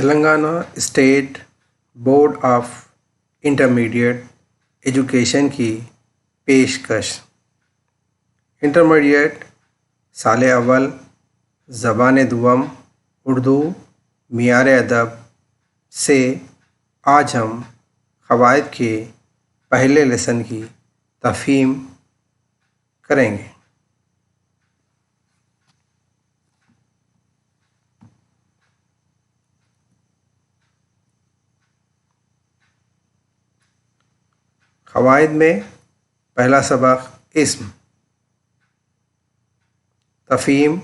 Telangana state board of intermediate education کی پیشکش intermediate سال اول زبان دوم اردو معیار ادب سے آج ہم قواعد کے پہلے لیسن کی تفہیم کریں گے۔ قواعد میں پہلا سبق اسم۔ تفہیم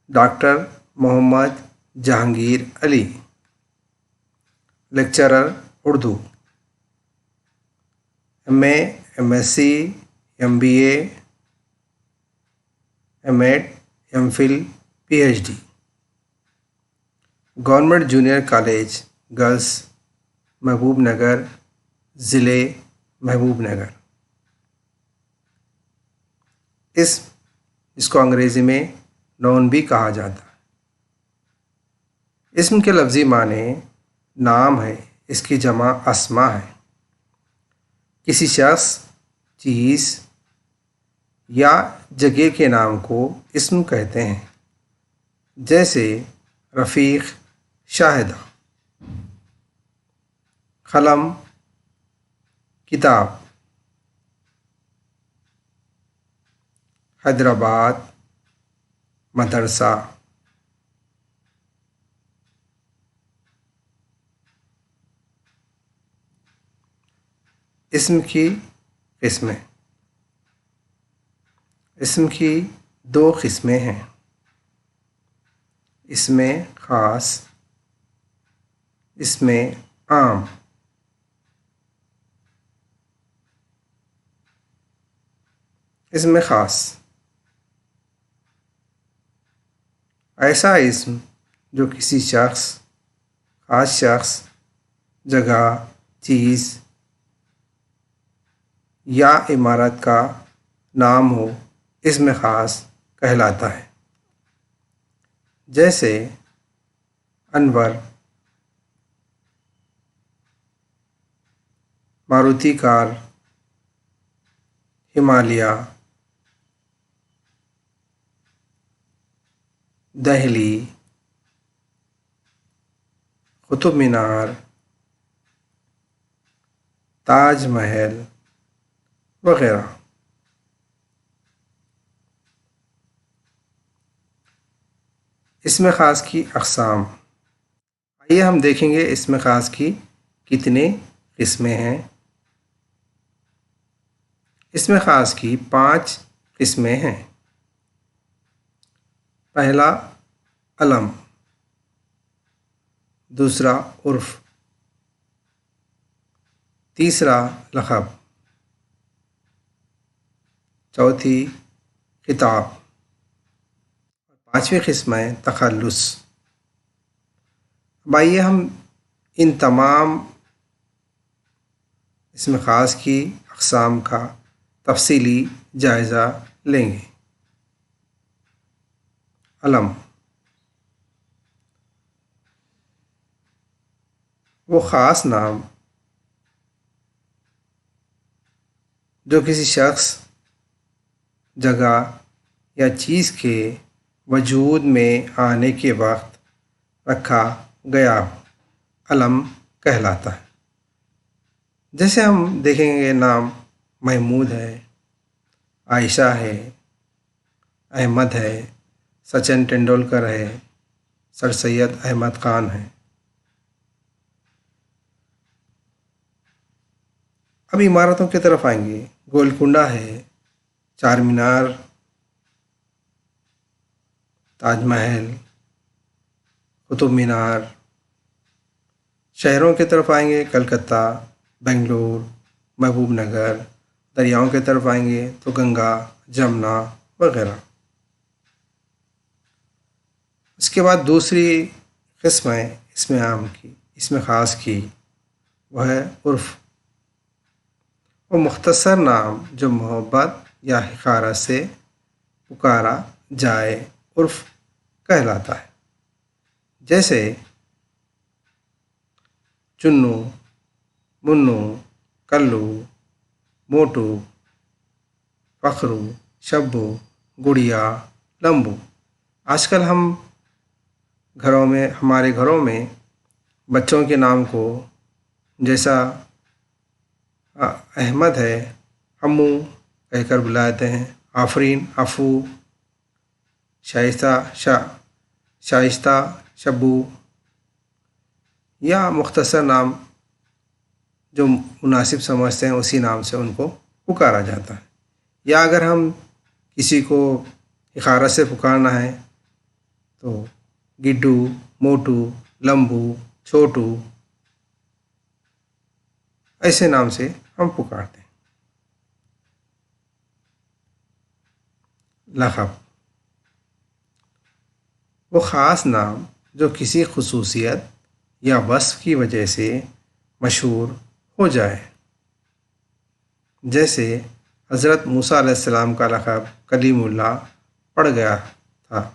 doctor Muhammad Jahangir Ali, lecturer Urdu, M A, M S C, M B A, M Ed, M Phil, P H D, government junior college girls Mahboob Nagar, ضلع محبوب نگر۔ اسم جس کو انگریزی میں نون بھی کہا جاتا ہے۔ اسم کے لفظی معنی نام ہے، اس کی جمع اسما ہے۔ کسی شخص، چیز یا جگہ کے نام کو اسم کہتے ہیں، جیسے رفیق، شاہدہ، قلم، کتاب، حیدرآباد، مدرسہ۔ اسم کی قسمیں۔ اسم کی دو قسمیں ہیں، اسم خاص، اسم عام۔ اسم خاص ایسا اسم جو کسی شخص، خاص شخص، جگہ، چیز یا عمارت کا نام ہو، اسم خاص کہلاتا ہے۔ جیسے انور، ماروتی کار، ہمالیہ، دہلی، قطب مینار، تاج محل وغیرہ۔ اسم خاص کی اقسام۔ آئیے ہم دیکھیں گے اسم خاص کی کتنی قسمیں ہیں۔ اسم خاص کی 5 قسمیں ہیں۔ پہلا علم، دوسرا عرف، تیسرا لقب، چوتھی خطاب، پانچویں قسم ہے تخلص۔ اب آئیے ہم ان تمام اسم خاص کی اقسام کا تفصیلی جائزہ لیں گے۔ علم وہ خاص نام جو کسی شخص، جگہ یا چیز کے وجود میں آنے کے وقت رکھا گیا ہو، علم کہلاتا ہے۔ جیسے ہم دیکھیں گے نام محمود ہے، عائشہ ہے، احمد ہے، سچن ٹنڈولکر ہے، سر سید احمد خان ہے۔ اب عمارتوں کی طرف آئیں گے، گولکنڈہ ہے، چار مینار، تاج محل، قطب مینار۔ شہروں کی طرف آئیں گے، کلکتہ، بنگلور، محبوب نگر۔ دریاؤں کی طرف آئیں گے تو گنگا، جمنا وغیرہ۔ اس کے بعد دوسری قسم ہے اسم عام کی، اسم خاص کی، وہ ہے عرف۔ وہ مختصر نام جو محبت یا حقارت سے پکارا جائے، عرف کہلاتا ہے۔ جیسے چنو، منو، کلو، موٹو، فخرو، شبو، گڑیا، لمبو۔ آج کل ہمارے گھروں میں بچوں کے نام کو جیسا احمد ہے، امو کہہ کر بلاتے ہیں، آفرین، افو، شائستہ، شبو، یا مختصر نام جو مناسب سمجھتے ہیں اسی نام سے ان کو پکارا جاتا ہے۔ یا اگر ہم کسی کو حقارت سے پکارنا ہے تو گڈو، موٹو، لمبو، چھوٹو، ایسے نام سے ہم پکارتے ہیں۔ لقب، وہ خاص نام جو کسی خصوصیت یا وصف کی وجہ سے مشہور ہو جائے۔ جیسے حضرت موسیٰ علیہ السلام کا لقب کلیم اللہ پڑ گیا تھا،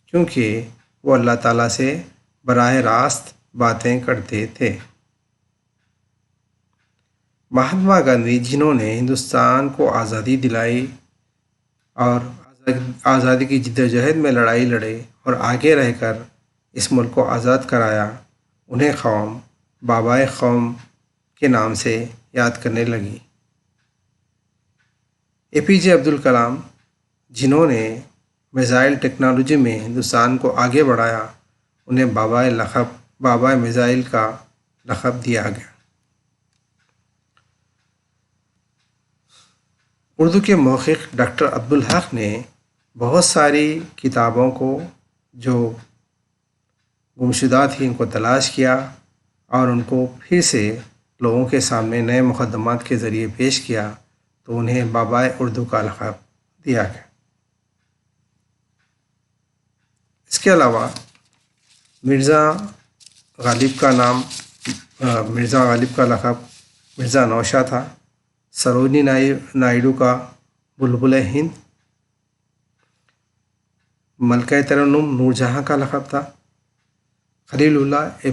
کیونکہ وہ اللہ تعالیٰ سے براہ راست باتیں کرتے تھے۔ مہاتما گاندھی، جنہوں نے ہندوستان کو آزادی دلائی اور آزادی کی جدوجہد میں لڑائی لڑے اور آگے رہ کر اس ملک کو آزاد کرایا، انہیں قوم بابائے قوم کے نام سے یاد کرنے لگی۔ اے پی جے عبدالکلام، جنہوں نے میزائل ٹیکنالوجی میں ہندوستان کو آگے بڑھایا، انہیں بابائے میزائل کا لقب دیا گیا۔ اردو کے محقق ڈاکٹر عبدالحق نے بہت ساری کتابوں کو جو گمشدہ تھیں ان کو تلاش کیا اور ان کو پھر سے لوگوں کے سامنے نئے مقدمات کے ذریعے پیش کیا، تو انہیں بابائے اردو کا لقب دیا گیا۔ اس کے علاوہ مرزا غالب کا لقب مرزا نوشہ تھا۔ سروجنی نائیڈو کا بلبل ہند، ملکہ ترنم نور جہاں کا لقب تھا۔ خلیل اللہ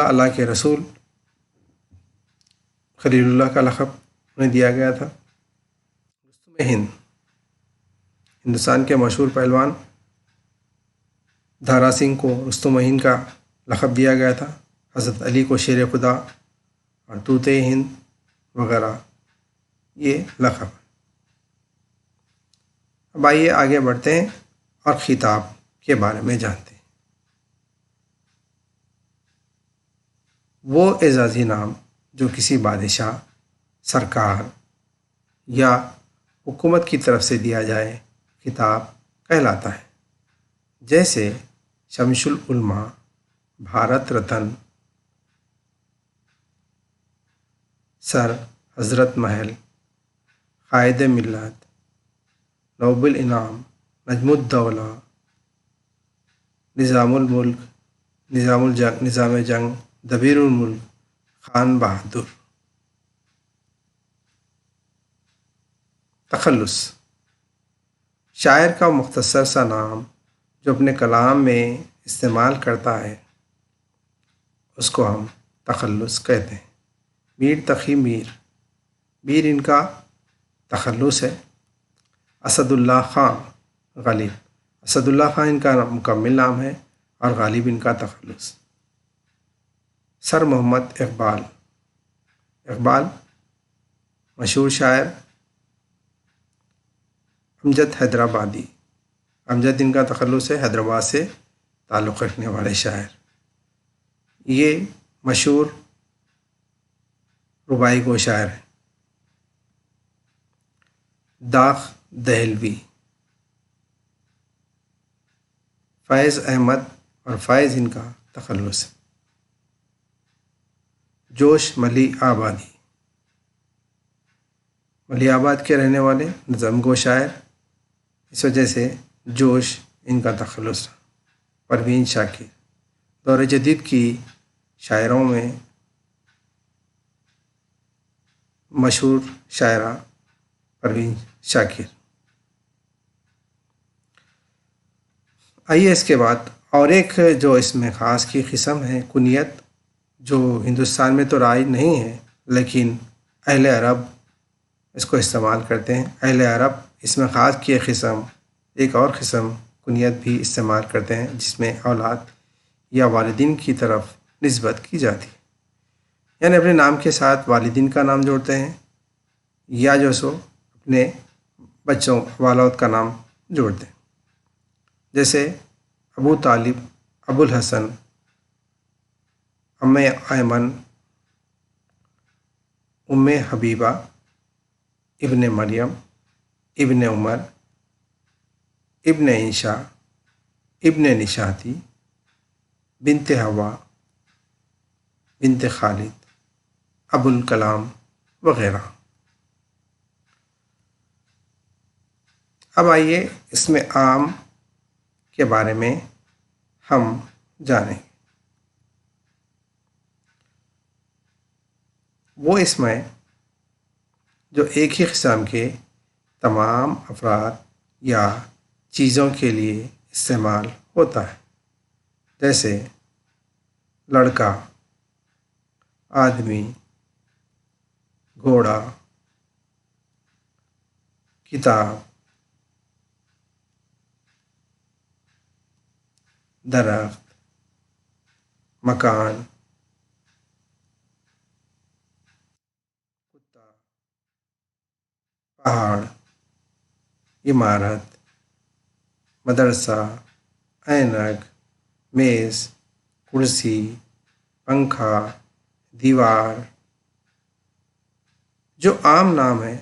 اللہ کے رسول خلیل اللہ کا لقب انہیں دیا گیا تھا۔ رستم ہند، ہندوستان کے مشہور پہلوان دھارا سنگھ کو رستم ہند کا لقب دیا گیا تھا۔ حضرت علی کو شیر خدا اور طوطے ہند وغیرہ یہ لقب۔ اب آئیے آگے بڑھتے ہیں اور خطاب کے بارے میں جانتے ہیں۔ وہ اعزازی نام جو کسی بادشاہ، سرکار یا حکومت کی طرف سے دیا جائے خطاب کہلاتا ہے۔ جیسے شمس العلماء، بھارت رتن، سر حضرت محل، قائد ملت، نوبل انعام، نجم الدولہ، نظام جنگ، دبیر الملک، خان بہادر۔ تخلص، شاعر کا مختصر سا نام جو اپنے کلام میں استعمال کرتا ہے اس کو ہم تخلص کہتے ہیں۔ میر تقی میر ان کا تخلص ہے۔ اسد اللہ خان غالب، اسد اللہ خان ان کا مکمل نام ہے اور غالب ان کا تخلص۔ سر محمد اقبال مشہور شاعر۔ امجد حیدرآبادی، امجد ان کا تخلص ہے، حیدرآباد سے تعلق رکھنے والے شاعر۔ یہ مشہور رباعی گو شاعر ہیں۔ داغ دہلوی، فیض احمد اور فیض ان کا تخلص ہے۔ جوش ملی آبادی، ملی آباد کے رہنے والے نظم گو شاعر، اس وجہ سے جوش ان کا تخلص رہا۔ پروین شاکر، دور جدید کی شاعروں میں مشہور شاعرہ پروین شاکر۔ آئیے اس کے بعد اور ایک جو اس میں خاص کی قسم ہے کنیت، جو ہندوستان میں تو رائج نہیں ہے لیکن اہل عرب اس کو استعمال کرتے ہیں۔ اہل عرب اس میں خاص کی ایک اور قسم کنیت بھی استعمال کرتے ہیں، جس میں اولاد یا والدین کی طرف نسبت کی جاتی ہے، یعنی اپنے نام کے ساتھ والدین کا نام جوڑتے ہیں یا جو سو اپنے بچوں والد کا نام جوڑتے ہیں، جیسے ابو طالب، ابو الحسن، ام ایمن، ام حبیبہ، ابن مریم، ابن عمر، ابن عیشا، ابن نشاتی، بنت ہوا، بنت خالد، ابو الکلام وغیرہ۔ اب آئیے اس میں عام کے بارے میں ہم جانیں۔ وہ اسم ہے جو ایک ہی قسم کے تمام افراد یا چیزوں کے لیے استعمال ہوتا ہے، جیسے لڑکا، آدمی، گھوڑا، کتاب، درخت، مکان، کتا، پہاڑ، عمارت، مدرسہ، اینک، میز، کرسی، پنکھا، دیوار۔ جو عام نام ہے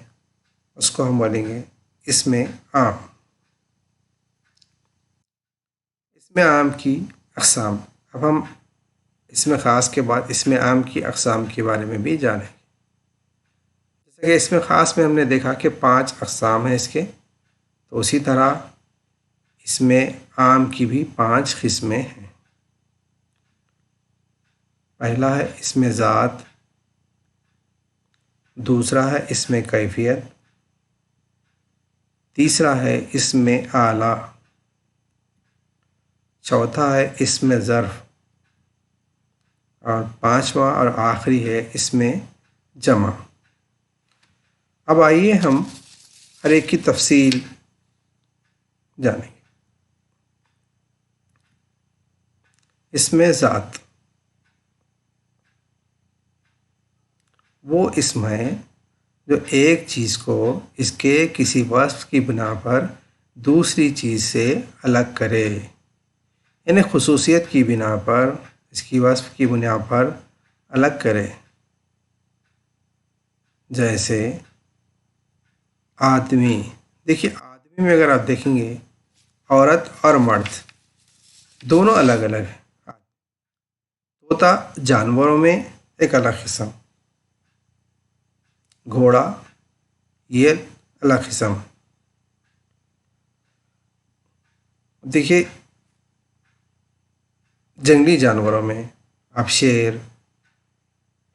اس کو ہم بولیں گے اسم عام۔ اسم عام کی اقسام، اب ہم اسم خاص کے بعد اسم عام کی اقسام کے بارے میں بھی جانیں۔ جیسے کہ اسم خاص میں ہم نے دیکھا کہ 5 اقسام ہیں اس کے، تو اسی طرح اسم عام کی بھی 5 قسمیں ہیں۔ پہلا ہے اسم ذات، دوسرا ہے اسم کیفیت، تیسرا ہے اسم اعلیٰ، چوتھا ہے اسم ظرف، اور پانچواں اور آخری ہے اسم جمع۔ اب آئیے ہم ہر ایک کی تفصیل جانیں گے۔ اسم ذات وہ اسم ہے جو ایک چیز کو اس کے کسی وصف کی بنا پر دوسری چیز سے الگ کرے، یعنی خصوصیت کی بنا پر، اس کی وصف کی بنا پر الگ کرے۔ جیسے آدمی، دیکھیے آدمی میں اگر آپ دیکھیں گے عورت اور مرد دونوں الگ الگ ہیں۔ طوطا جانوروں میں ایک الگ قسم، گھوڑا یہ الگ قسم۔ دیکھیے جنگلی جانوروں میں آپ شیر،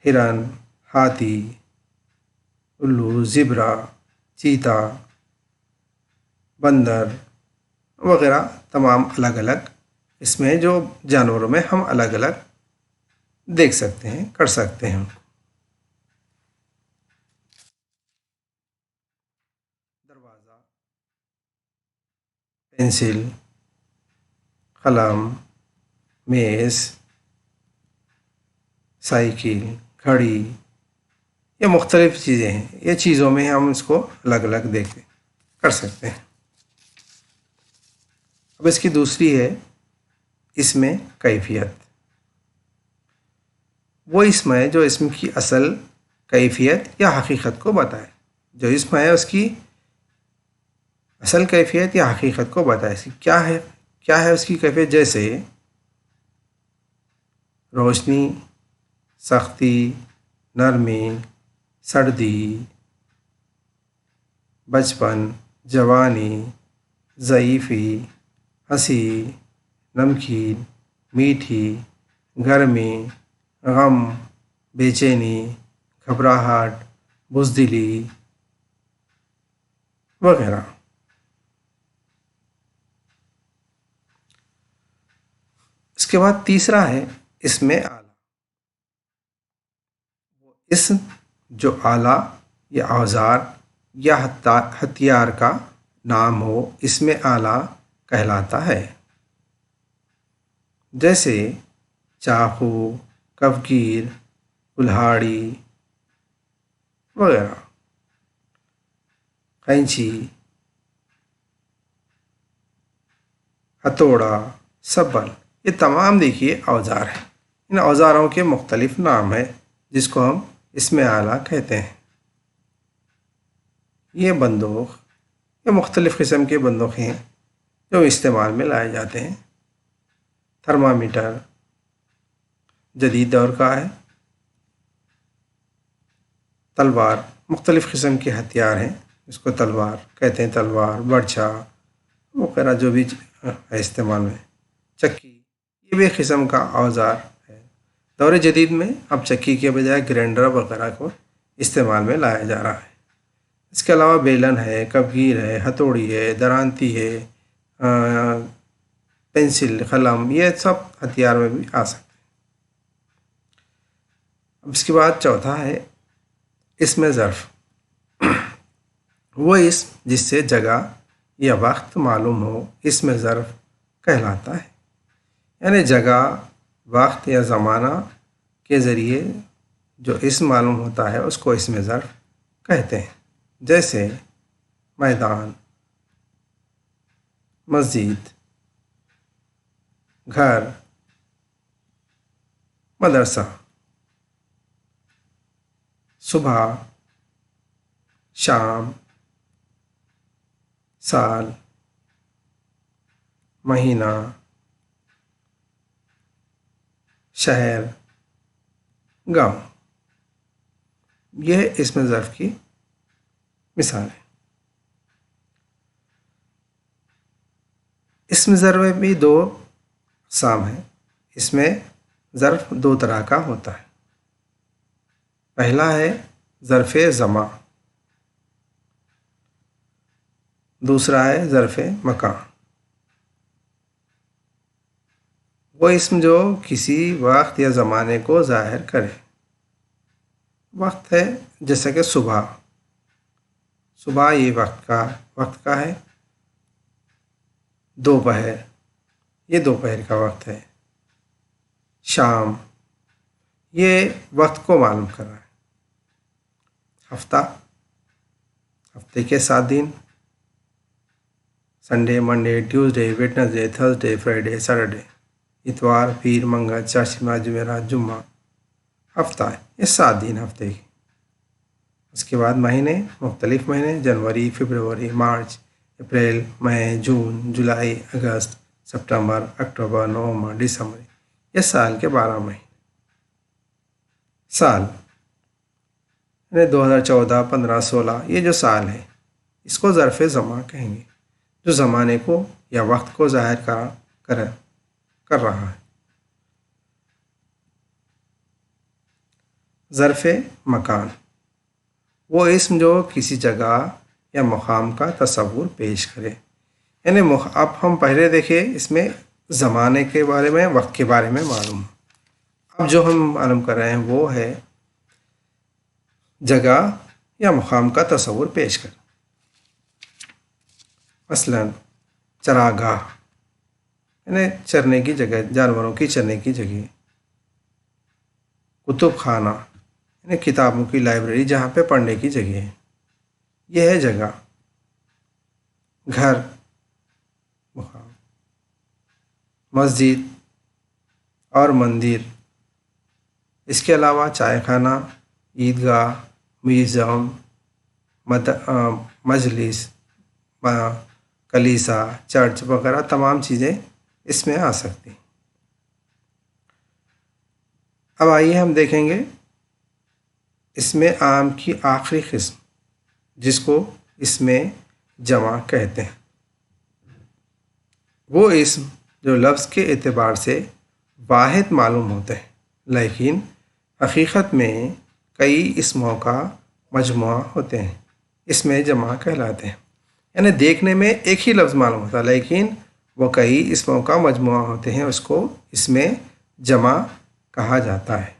ہرن، ہاتھی، الو، زبرا، چیتا، بندر وغیرہ تمام الگ الگ اس میں جو جانوروں میں ہم الگ الگ دیکھ سکتے ہیں، کر سکتے ہیں۔ دروازہ، پینسل، قلم، میز، سائیکل، گھڑی، یہ مختلف چیزیں ہیں، یہ چیزوں میں ہم اس کو الگ الگ دیکھ کر سکتے ہیں۔ اب اس کی دوسری ہے اسم کیفیت۔ وہ اسم ہے جو اسم کی اصل کیفیت یا حقیقت کو بتائے۔ جو اسم ہے اس کی اصل کیفیت یا حقیقت کو بتائے، کیا ہے اس کی کیفیت، جیسے روشنی، سختی، نرمی، سردی، بچپن، جوانی، ضعیفی، ہنسی، نمکین، میٹھی، گرمی، غم، بے چینی، گھبراہٹ، بزدلی وغیرہ۔ اس کے بعد تیسرا ہے اسم اعلیٰ. اسم جو آلہ یا اوزار یا ہتھیار کا نام ہو اسم اعلیٰ کہلاتا ہے. جیسے چاقو، کفگیر، کلہاڑی وغیرہ، قینچی، ہتھوڑا، سبل، یہ تمام دیکھیے اوزار ہیں. ان اوزاروں کے مختلف نام ہیں جس کو ہم اسم اعلیٰ کہتے ہیں. یہ بندوق، یہ مختلف قسم کے بندوق ہیں جو استعمال میں لائے جاتے ہیں. تھرمامیٹر جدید دور کا ہے. تلوار، مختلف قسم کے ہتھیار ہیں اس کو تلوار کہتے ہیں. تلوار، برچھا وغیرہ جو بھی ہے استعمال میں. چکی، یہ بھی ایک قسم کا اوزار ہے. دور جدید میں اب چکی کے بجائے گرینڈر وغیرہ کو استعمال میں لایا جا رہا ہے. اس کے علاوہ بیلن ہے، کفگیر ہے، ہتھوڑی ہے، درانتی ہے، پینسل، قلم، یہ سب ہتھیار میں بھی آ سکتے ہیں. اب اس کے بعد چوتھا ہے اسم ظرف. وہ اسم جس سے جگہ یا وقت معلوم ہو اسم ظرف کہلاتا ہے. یعنی جگہ، وقت یا زمانہ کے ذریعے جو اسم معلوم ہوتا ہے اس کو اسم ظرف کہتے ہیں. جیسے میدان، مسجد، گھر، مدرسہ. صبح، شام، سال، مہینہ، شہر، گاؤں، یہ اسم ظرف کی مثال ہے. اسم ظرف میں بھی دو اقسام ہیں. اس میں ظرف دو طرح کا ہوتا ہے. پہلا ہے ظرف زمان، دوسرا ہے ظرف مکان. وہ اسم جو کسی وقت یا زمانے کو ظاہر کرے. وقت ہے جیسا کہ صبح، صبح یہ وقت کا ہے. دوپہر، یہ دوپہر کا وقت ہے. شام، یہ وقت کو معلوم کر رہا ہے. ہفتہ، ہفتے کے 7 دن. Sunday, Monday, Tuesday, Wednesday, Thursday, Friday, Saturday. اتوار، پیر، منگل، چہارشنبہ، جمعرات، جمعہ. ہفتہ ہے، یہ 7 دن ہفتے کی. اس کے بعد مہینے، مختلف مہینے: جنوری، فروری، مارچ، اپریل، مئی، جون، جولائی، اگست، سپتمبر، اکتوبر، نومبر، دسمبر. یہ سال کے 12 مہینے. سال یعنی 2014، 15، 16، یہ جو سال ہے اس کو ظرف زمان کہیں گے جو زمانے کو یا وقت کو ظاہر کر رہا ہے. ظرف مکان، وہ اسم جو کسی جگہ یا مقام کا تصور پیش کرے. یعنی اب ہم پہلے دیکھیں اس میں زمانے کے بارے میں، وقت کے بارے میں معلوم. اب جو ہم معلوم کر رہے ہیں وہ ہے جگہ یا مقام کا تصور پیش کر. مثلا چراگاہ یعنی چرنے کی جگہ، جانوروں کی چرنے کی جگہ. کتب خانہ یعنی کتابوں کی لائبریری جہاں پہ پڑھنے کی جگہ ہے، یہ ہے جگہ. گھر، مقام. مسجد اور مندر. اس کے علاوہ چائے خانہ، عیدگاہ، میوزیم، مجلس، کلیسا، چرچ وغیرہ تمام چیزیں اس میں آ سکتی ہیں. اب آئیے ہم دیکھیں گے اسم عام کی آخری قسم جس کو اسم جمع کہتے ہیں. وہ اسم جو لفظ کے اعتبار سے واحد معلوم ہوتے ہیں لیکن حقیقت میں کئی اسموں کا مجموعہ ہوتے ہیں، اسم جمع کہلاتے ہیں. یعنی دیکھنے میں ایک ہی لفظ معلوم ہوتا ہے لیکن وہ کئی اسموں کا مجموعہ ہوتے ہیں، اس کو اسم جمع کہا جاتا ہے۔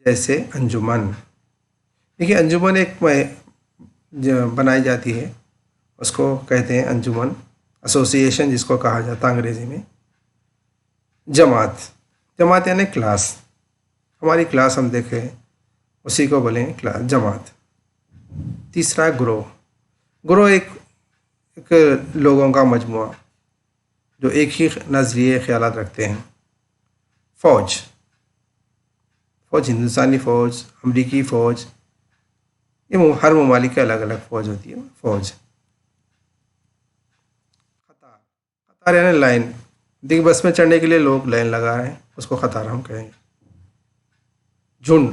جیسے انجمن، دیکھیے انجمن ایک بنائی جاتی ہے، اس کو کہتے ہیں انجمن، ایسوسیشن جس کو کہا جاتا ہے انگریزی میں۔ جماعت، جماعت یعنی کلاس، ہماری کلاس ہم دیکھیں اسی کو بولیں کلاس، جماعت۔ تیسرا گروہ، گروہ ایک لوگوں کا مجموعہ جو ایک ہی نظریے خیالات رکھتے ہیں۔ فوج، فوج ہندوستانی فوج، امریکی فوج، یہ ہر ممالک کے الگ الگ فوج ہوتی ہے فوج۔ قطار، قطار یعنی لائن، دیکھ بس میں چڑھنے کے لیے لوگ لائن لگا رہے ہیں، اس کو قطار ہم کہیں گے۔ جھنڈ،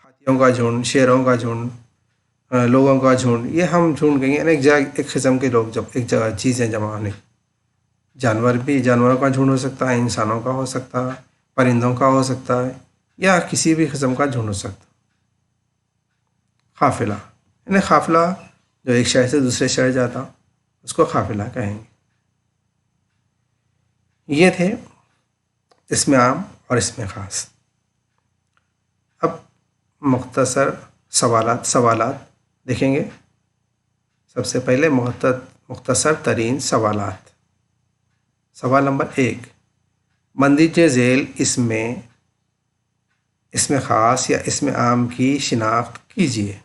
ہاتھیوں کا جھنڈ، شیروں کا جھنڈ، لوگوں کا جھنڈ، یہ ہم جھنڈ کہیں گے، یعنی ایک قسم کے لوگ جب ایک جگہ چیزیں جمع ہونے۔ جانور بھی، جانوروں کا جھنڈ ہو سکتا ہے، انسانوں کا ہو سکتا ہے، پرندوں کا ہو سکتا ہے، یا کسی بھی قسم کا جھنڈ ہو سکتا ہے۔ قافلہ، یعنی قافلہ جو ایک شہر سے دوسرے شہر جاتا، اس کو قافلہ کہیں گے۔ یہ تھے اسم عام اور اسم خاص۔ اب مختصر سوالات دیکھیں گے۔ سب سے پہلے مختصر ترین سوالات۔ سوال نمبر 1، مندرجہ ذیل اسم خاص یا اسم عام کی شناخت کیجیے۔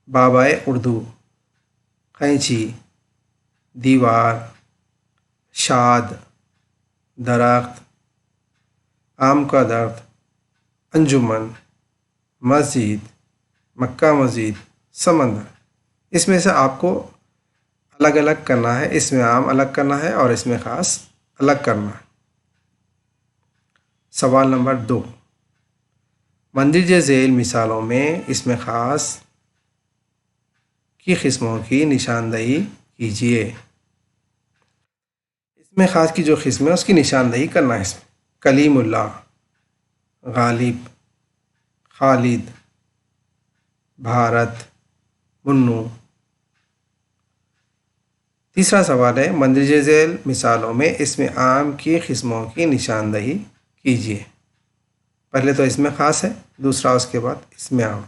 بابائے اردو، قینچی، دیوار، شاد، درخت، آم کا درخت، انجمن، مسجد، مکہ مسجد، سمندر۔ اس میں سے آپ کو الگ الگ کرنا ہے، اسم عام الگ کرنا ہے اور اسم خاص الگ کرنا ہے۔ سوال نمبر 2، مندرجہ ذیل مثالوں میں اسم خاص کی قسموں کی نشاندہی کیجیے۔ اسم خاص کی جو قسم ہے اس کی نشاندہی کرنا ہے۔ اس میں کلیم اللہ، غالب، خالد، بھارت، منو۔ تیسرا سوال ہے، مندرجہ ذیل مثالوں میں اسم عام کی قسموں کی نشاندہی کیجیے۔ پہلے تو اسم خاص ہے، دوسرا اس کے بعد اسم عام۔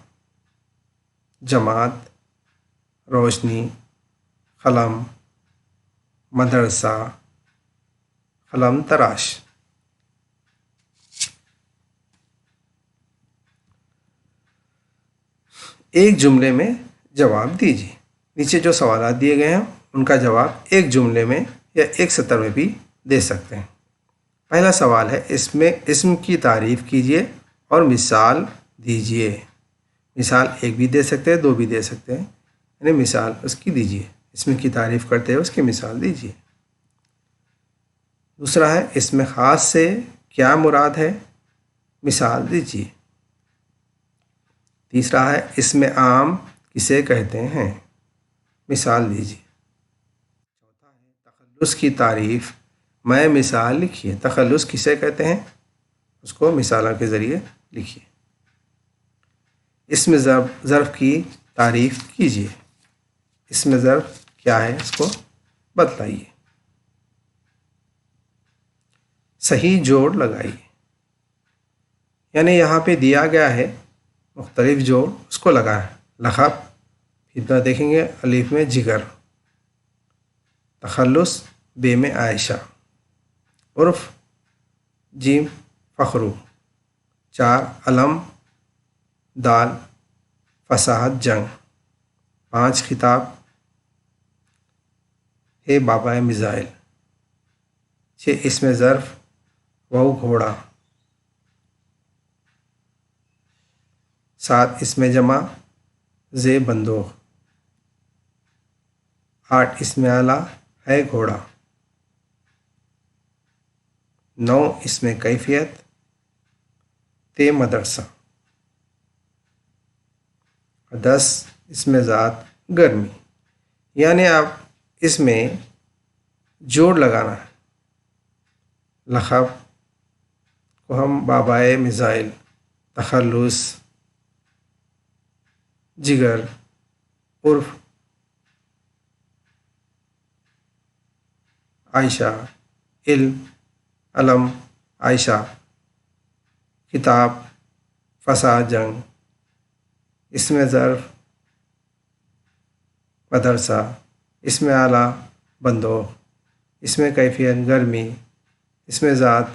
جماعت، روشنی، قلم، مدرسہ، قلم تراش۔ ایک جملے میں جواب دیجیے۔ نیچے جو سوالات دیے گئے ہیں ان کا جواب ایک جملے میں یا ایک سطر میں بھی دے سکتے ہیں۔ پہلا سوال ہے، اسم کی تعریف کیجیے اور مثال دیجیے۔ مثال ایک بھی دے سکتے ہیں، دو بھی دے سکتے ہیں، یعنی مثال اس کی دیجیے، اسم کی تعریف کرتے ہوئے اس کی مثال دیجیے۔ دوسرا ہے، اسم خاص سے کیا مراد ہے، مثال دیجیے۔ تیسرا ہے، اسم عام کسے کہتے ہیں، مثال دیجیے۔ چوتھا ہے، تخلص کی تعریف میں مثال لکھیے۔ تخلص کسے کہتے ہیں، اس کو مثالوں کے ذریعے لکھیے۔ اسم ظرف کی تعریف کیجیے۔ اسم ظرف کیا ہے اس کو بتلائیے۔ صحیح جوڑ لگائیے، یعنی یہاں پہ دیا گیا ہے مختلف جوڑ، اس کو لگائیں۔ لقب، پھر دیکھیں گے الف میں جگر، تخلص بے میں عائشہ، عرف جیم فخرو، 4 علم، دال فصاحت جنگ، 5 خطاب ہے بابائے میزائل، 6 اسم ظرف وہ گھوڑا، 7 اسم جمع زے بندوق، 8 اسم اعلیٰ ہے گھوڑا، 9 اسم کیفیت تے مدرسہ، 10 اسم ذات گرمی۔ یعنی آپ اس میں جوڑ لگانا ہے۔ لقب کو ہم بابائے میزائل، تخلص، جگر، عرف عائشہ، علم، علم، عائشہ، کتاب، فساد، جنگ، اسم ظرف، مدرسہ، اسم اعلیٰ، بندوق، اسم کیفیت، گرمی، اسم ذات،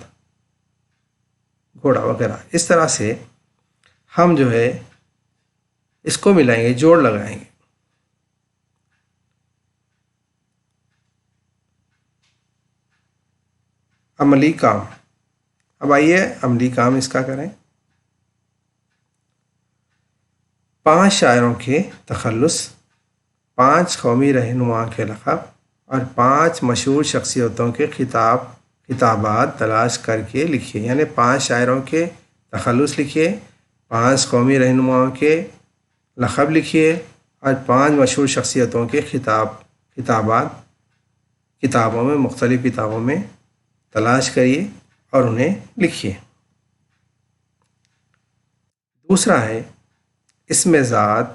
گھوڑا وغیرہ۔ اس طرح سے ہم جو ہے اس کو ملائیں گے، جوڑ لگائیں گے۔ عملی کام، اب آئیے عملی کام اس کا کریں۔ 5 شاعروں کے تخلص، 5 قومی رہنما کے لقب اور 5 مشہور شخصیتوں کے کتابات تلاش کر کے لکھیے۔ یعنی 5 شاعروں کے تخلص لکھیے، 5 قومی رہنماؤں کے لقب لکھیے اور 5 مشہور شخصیتوں کے کتابات کتابوں میں، مختلف کتابوں میں تلاش کریے اور انہیں لکھیے۔ دوسرا ہے اسم ذات،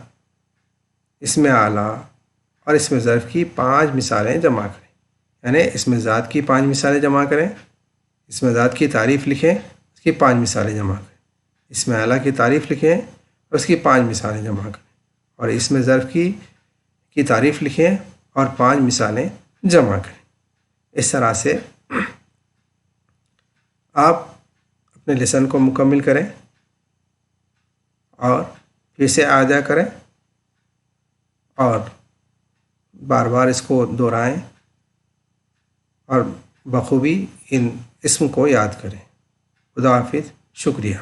اسم اعلیٰ اور اسم ظرف کی 5 مثالیں جمع کریں۔ یعنی اسم ذات کی 5 مثالیں جمع کریں، اسم ذات کی تعریف لکھیں، اس کی 5 مثالیں جمع کریں، اسم اعلیٰ کی تعریف لکھیں اور اس کی 5 مثالیں جمع کریں، اور اسم ظرف کی تعریف لکھیں اور 5 مثالیں جمع کریں۔ اس طرح سے آپ اپنے لیسن کو مکمل کریں اور پھر سے اعادہ کریں اور بار بار اس کو دہرائیں اور بخوبی ان اسم کو یاد کریں۔ خدا حافظ، شکریہ۔